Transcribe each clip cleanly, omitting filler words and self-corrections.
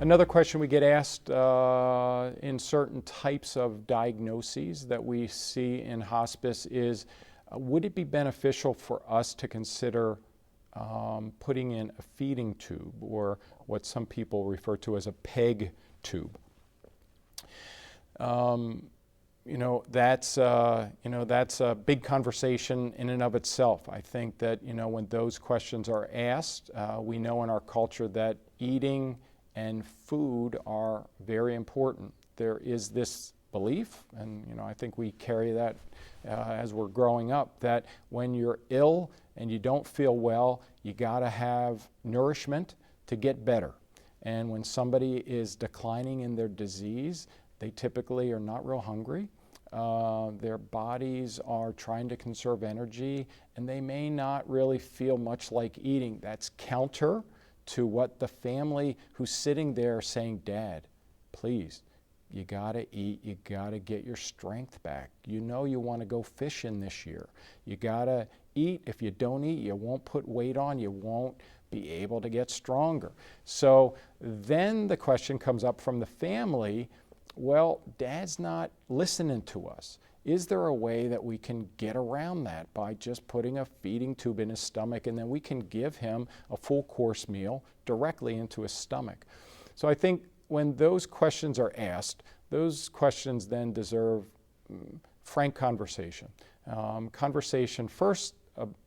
Another question we get asked in certain types of diagnoses that we see in hospice is, would it be beneficial for us to consider putting in a feeding tube, or what some people refer to as a PEG tube? That's a big conversation in and of itself. I think that, when those questions are asked, we know in our culture that eating and food are very important. There is this belief, and I think we carry that as we're growing up, that when you're ill and you don't feel well, you gotta have nourishment to get better. And when somebody is declining in their disease, they typically are not real hungry. Their bodies are trying to conserve energy, and they may not really feel much like eating. That's counter to what the family who's sitting there saying, "Dad, please, you gotta eat, you gotta get your strength back. You want to go fishing this year. You gotta eat. If you don't eat, you won't put weight on, you won't be able to get stronger." So then the question comes up from the family, well, Dad's not listening to us. Is there a way that we can get around that by just putting a feeding tube in his stomach, and then we can give him a full course meal directly into his stomach? So I think when those questions are asked, those questions then deserve frank conversation. Conversation first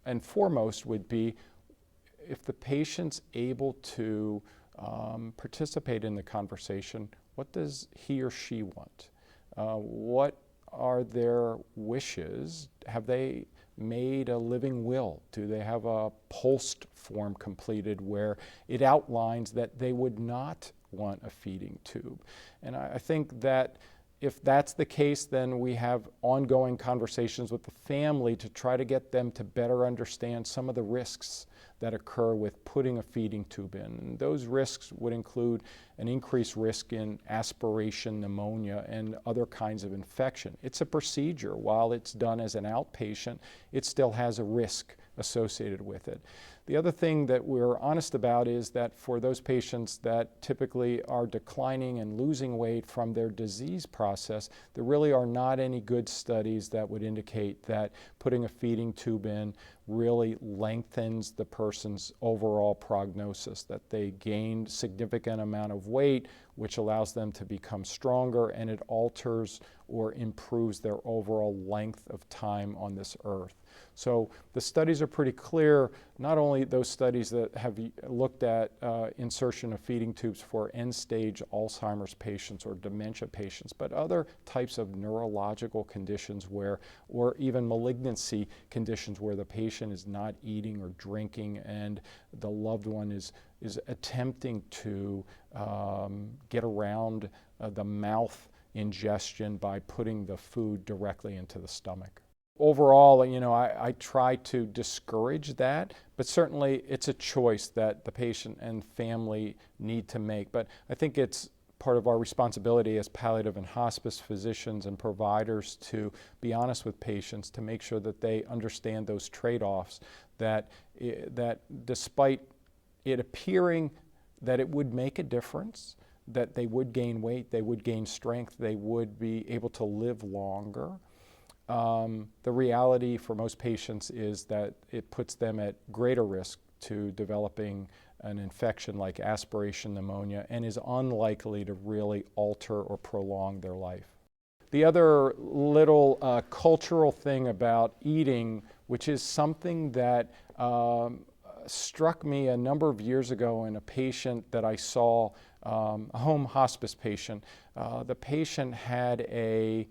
and foremost would be, if the patient's able to participate in the conversation, what does he or she want? What are their wishes? Have they made a living will? Do they have a POLST form completed where it outlines that they would not want a feeding tube? And I think that if that's the case, then we have ongoing conversations with the family to try to get them to better understand some of the risks that occur with putting a feeding tube in. And those risks would include an increased risk in aspiration pneumonia and other kinds of infection. It's a procedure. While it's done as an outpatient, it still has a risk associated with it. The other thing that we're honest about is that for those patients that typically are declining and losing weight from their disease process, there really are not any good studies that would indicate that putting a feeding tube in really lengthens the person's overall prognosis, that they gained significant amount of weight, which allows them to become stronger, and it alters or improves their overall length of time on this earth. So the studies are pretty clear, not only those studies that have looked at insertion of feeding tubes for end-stage Alzheimer's patients or dementia patients, but other types of neurological conditions where, or even malignancy conditions where the patient is not eating or drinking and the loved one is attempting to get around the mouth ingestion by putting the food directly into the stomach. Overall, I try to discourage that, but certainly it's a choice that the patient and family need to make. But I think it's part of our responsibility as palliative and hospice physicians and providers to be honest with patients, to make sure that they understand those trade-offs, that despite it appearing that it would make a difference, that they would gain weight, they would gain strength, they would be able to live longer. The reality for most patients is that it puts them at greater risk to developing an infection like aspiration pneumonia and is unlikely to really alter or prolong their life. The other little cultural thing about eating, which is something that struck me a number of years ago in a patient that I saw, a home hospice patient. The patient had a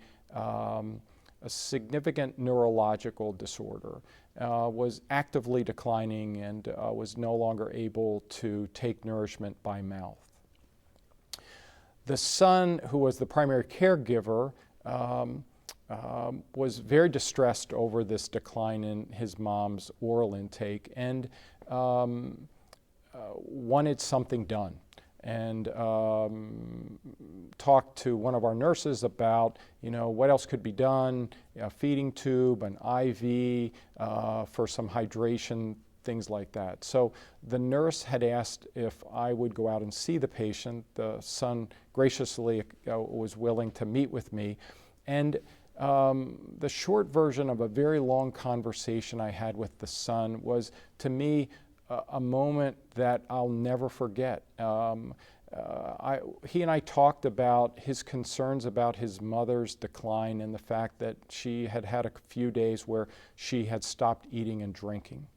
significant neurological disorder, was actively declining and was no longer able to take nourishment by mouth. The son, who was the primary caregiver, was very distressed over this decline in his mom's oral intake and wanted something done, and talked to one of our nurses about, what else could be done, a feeding tube, an IV for some hydration things like that. So the nurse had asked if I would go out and see the patient. The son graciously was willing to meet with me. And the short version of a very long conversation I had with the son was, to me, a moment that I'll never forget. He and I talked about his concerns about his mother's decline and the fact that she had had a few days where she had stopped eating and drinking.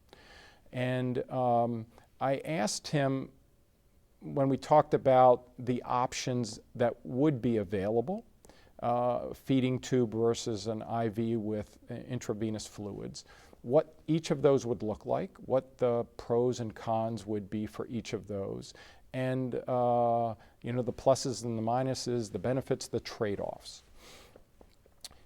And I asked him, when we talked about the options that would be available, feeding tube versus an IV with intravenous fluids, what each of those would look like, what the pros and cons would be for each of those, and you know, the pluses and the minuses, the benefits, the trade-offs.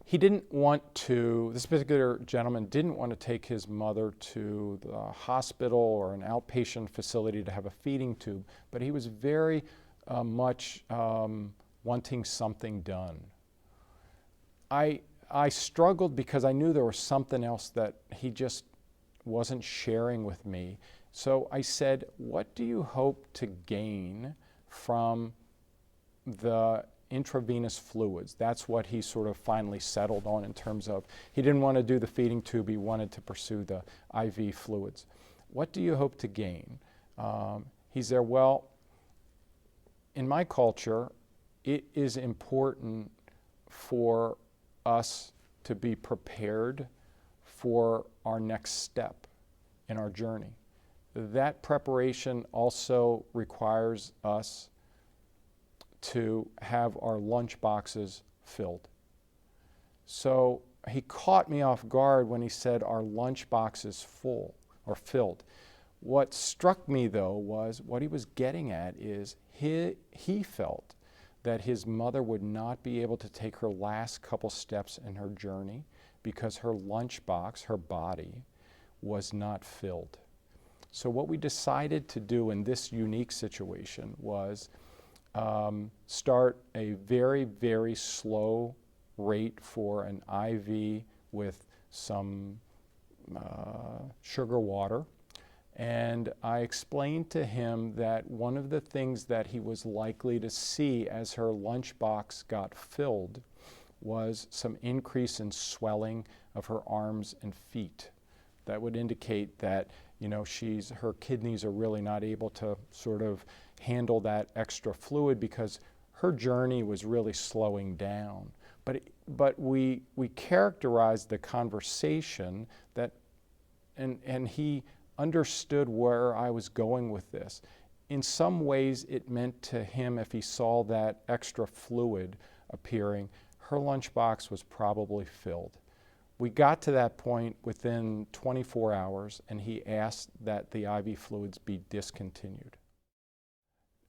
He didn't want to, this particular gentleman didn't want to take his mother to the hospital or an outpatient facility to have a feeding tube, but he was very much wanting something done. I struggled because I knew there was something else that he just wasn't sharing with me. So I said, what do you hope to gain from the intravenous fluids? That's what he sort of finally settled on, in terms of, he didn't want to do the feeding tube, he wanted to pursue the IV fluids. What do you hope to gain? He said, well, in my culture, it is important for us to be prepared for our next step in our journey. That preparation also requires us to have our lunch boxes filled. So he caught me off guard when he said our lunch box is full or filled. What struck me, though, was what he was getting at is he felt that his mother would not be able to take her last couple steps in her journey because her lunchbox, her body, was not filled. So what we decided to do in this unique situation was start a very, very slow rate for an IV with some sugar water. And I explained to him that one of the things that he was likely to see as her lunchbox got filled was some increase in swelling of her arms and feet. That would indicate that, you know, her kidneys are really not able to sort of handle that extra fluid because her journey was really slowing down. But we characterized the conversation that, and he understood where I was going with this. In some ways, it meant to him, if he saw that extra fluid appearing, her lunchbox was probably filled. We got to that point within 24 hours, and he asked that the IV fluids be discontinued.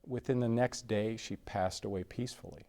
Within the next day, she passed away peacefully.